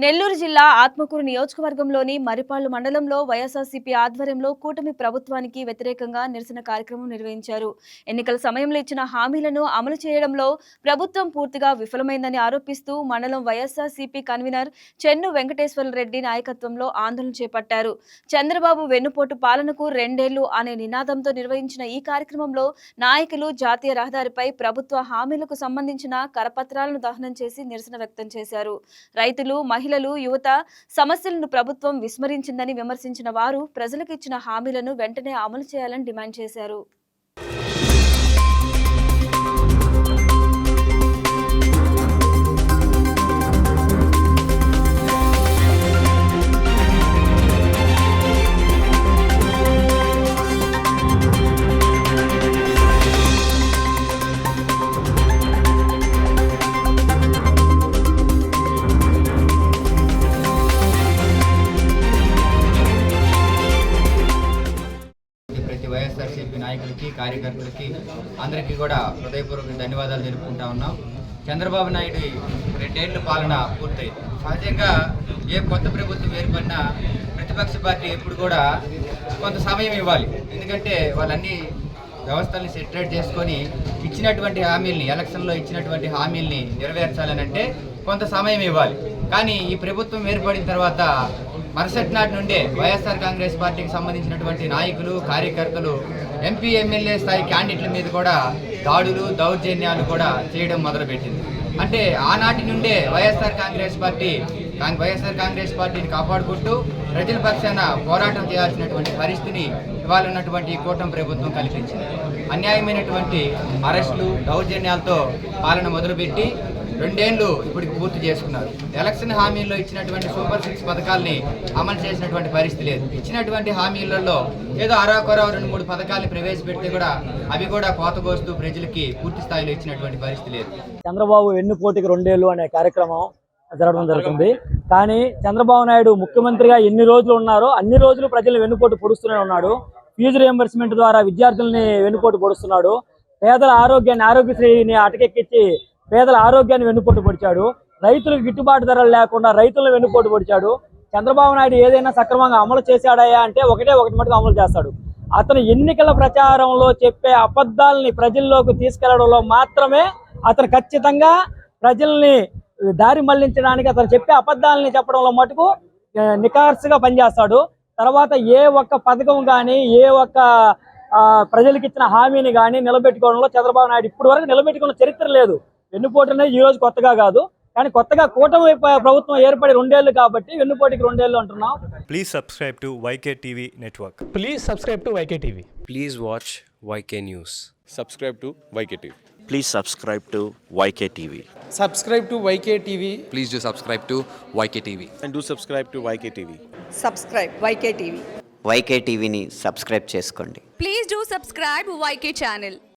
నెల్లూరు జిల్లా ఆత్మకూరు నియోజకవర్గంలోని మరిపాళ్లు మండలంలో వైఎస్ఆర్సీపీ ఆధ్వర్యంలో కూటమి ప్రభుత్వానికి వ్యతిరేకంగా నిరసన కార్యక్రమం నిర్వహించారు. ఎన్నికల సమయంలో ఇచ్చిన హామీలను అమలు చేయడంలో ప్రభుత్వం పూర్తిగా విఫలమైందని ఆరోపిస్తూ మండలం వైఎస్ఆర్సీపీ కన్వీనర్ చెన్ను వెంకటేశ్వరరెడ్డి నాయకత్వంలో ఆందోళన చేపట్టారు. చంద్రబాబు వెన్నుపోటు పాలనకు 2 ఏళ్లు అనే నినాదంతో నిర్వహించిన ఈ కార్యక్రమంలో నాయకులు జాతీయ రహదారిపై ప్రభుత్వ హామీలకు సంబంధించిన కరపత్రాలను దహనం చేసి నిరసన వ్యక్తం చేశారు. రైతులు, మహిళలు, యువత సమస్యలను ప్రభుత్వం విస్మరించిందని విమర్శించిన వారు ప్రజలకు ఇచ్చిన హామీలను వెంటనే అమలు చేయాలని డిమాండ్ చేశారు. వైఎస్ఆర్సీపీ నాయకులకి, కార్యకర్తలకి అందరికీ కూడా హృదయపూర్వక ధన్యవాదాలు తెలుపుకుంటా ఉన్నాం. చంద్రబాబు నాయుడు 2 ఏళ్ల పాలన పూర్తయింది. సహజంగా ఏ కొత్త ప్రభుత్వం ఏర్పడినా ప్రతిపక్ష పార్టీ ఎప్పుడు కూడా కొంత సమయం ఇవ్వాలి. ఎందుకంటే వాళ్ళన్ని వ్యవస్థల్ని సెటరేట్ చేసుకొని ఇచ్చినటువంటి హామీల్ని, ఎలక్షన్లో ఇచ్చినటువంటి హామీల్ని నెరవేర్చాలని అంటే కొంత సమయం ఇవ్వాలి. కానీ ఈ ప్రభుత్వం ఏర్పడిన తర్వాత మరుసటి నాటి నుండే వైఎస్ఆర్ కాంగ్రెస్ పార్టీకి సంబంధించినటువంటి నాయకులు, కార్యకర్తలు, ఎంపీ, ఎమ్మెల్యే స్థాయి క్యాండిడేట్ల మీద కూడా దాడులు, దౌర్జన్యాలు కూడా చేయడం మొదలుపెట్టింది. అంటే ఆనాటి నుండే వైఎస్ఆర్ కాంగ్రెస్ పార్టీని కాపాడుకుంటూ ప్రజల పక్షాన పోరాటం చేయాల్సినటువంటి పరిస్థితిని ఇవాళ ఉన్నటువంటి కూటమి ప్రభుత్వం కల్పించింది. అన్యాయమైనటువంటి అరెస్టులు, దౌర్జన్యాలతో పాలన మొదలుపెట్టి 2 ఏళ్లు ఇప్పటికి పూర్తి చేసుకున్నారు. ఎలక్షన్ హామీల్లో ఇచ్చినటువంటి సూపర్ 6 పథకాలని అమలు చేసినటువంటి పరిస్థితి లేదు. ఇచ్చినటువంటి హామీలలో ఏదో అరాకొరా 2-3 పథకాలు ప్రవేశపెడితే కూడా అవి కూడా కోతగోస్తూ ప్రజలకి పూర్తి స్థాయిలో ఇచ్చినటువంటి పరిస్థితి లేదు. చంద్రబాబు వెన్నుపోటుకి 2 ఏళ్లు అనే కార్యక్రమం జరగడం జరుగుతుంది. కానీ చంద్రబాబు నాయుడు ముఖ్యమంత్రిగా ఎన్ని రోజులు ఉన్నారో అన్ని రోజులు ప్రజలు వెన్నుపోటు పొడుస్తూనే ఉన్నాడు. ఫీజు రియంబర్స్మెంట్ ద్వారా విద్యార్థుల్ని వెన్నుపోటు పొడుస్తున్నాడు. పేదల ఆరోగ్యాన్ని, ఆరోగ్యశ్రీని అటకెక్కించి పేదల ఆరోగ్యాన్ని వెన్నుపోటు పొడిచాడు. రైతులకు గిట్టుబాటు ధరలు లేకుండా రైతులను వెన్నుపోటు పొడిచాడు. చంద్రబాబు నాయుడు ఏదైనా సక్రమంగా అమలు చేశాడయా అంటే ఒకటి మటుకు అమలు చేస్తాడు. అతను ఎన్నికల ప్రచారంలో చెప్పే అబద్ధాలని ప్రజల్లోకి తీసుకెళ్లడంలో మాత్రమే అతను ఖచ్చితంగా ప్రజల్ని దారి మళ్లించడానికి అతను చెప్పే అబద్ధాలని చెప్పడంలో మటుకు నిఖార్సుగా పనిచేస్తాడు. తర్వాత ఏ ఒక్క పథకం కానీ, ఏ ఒక్క ప్రజలకు ఇచ్చిన హామీని కానీ నిలబెట్టుకోవడంలో చంద్రబాబు నాయుడు ఇప్పటి వరకు నిలబెట్టుకున్న చరిత్ర లేదు. వెన్నుపోటు అనేది ఈ రోజు కొత్తగా కాదు, కానీ కొత్తగా కూటమి ప్రభుత్వం ఏర్పడి 2 ఏళ్లు కాబట్టి వెన్నుపోటుకి 2 ఏళ్లు అంటున్నాం. Please subscribe to YKTV Network. Please subscribe to YKTV. Please watch YK News. Subscribe to YKTV. Please subscribe to YKTV. Subscribe to YKTV. Please do subscribe to YKTV. And do subscribe to YKTV. Subscribe YKTV. YKTVని subscribe చేసుకోండి. Please do subscribe YK channel.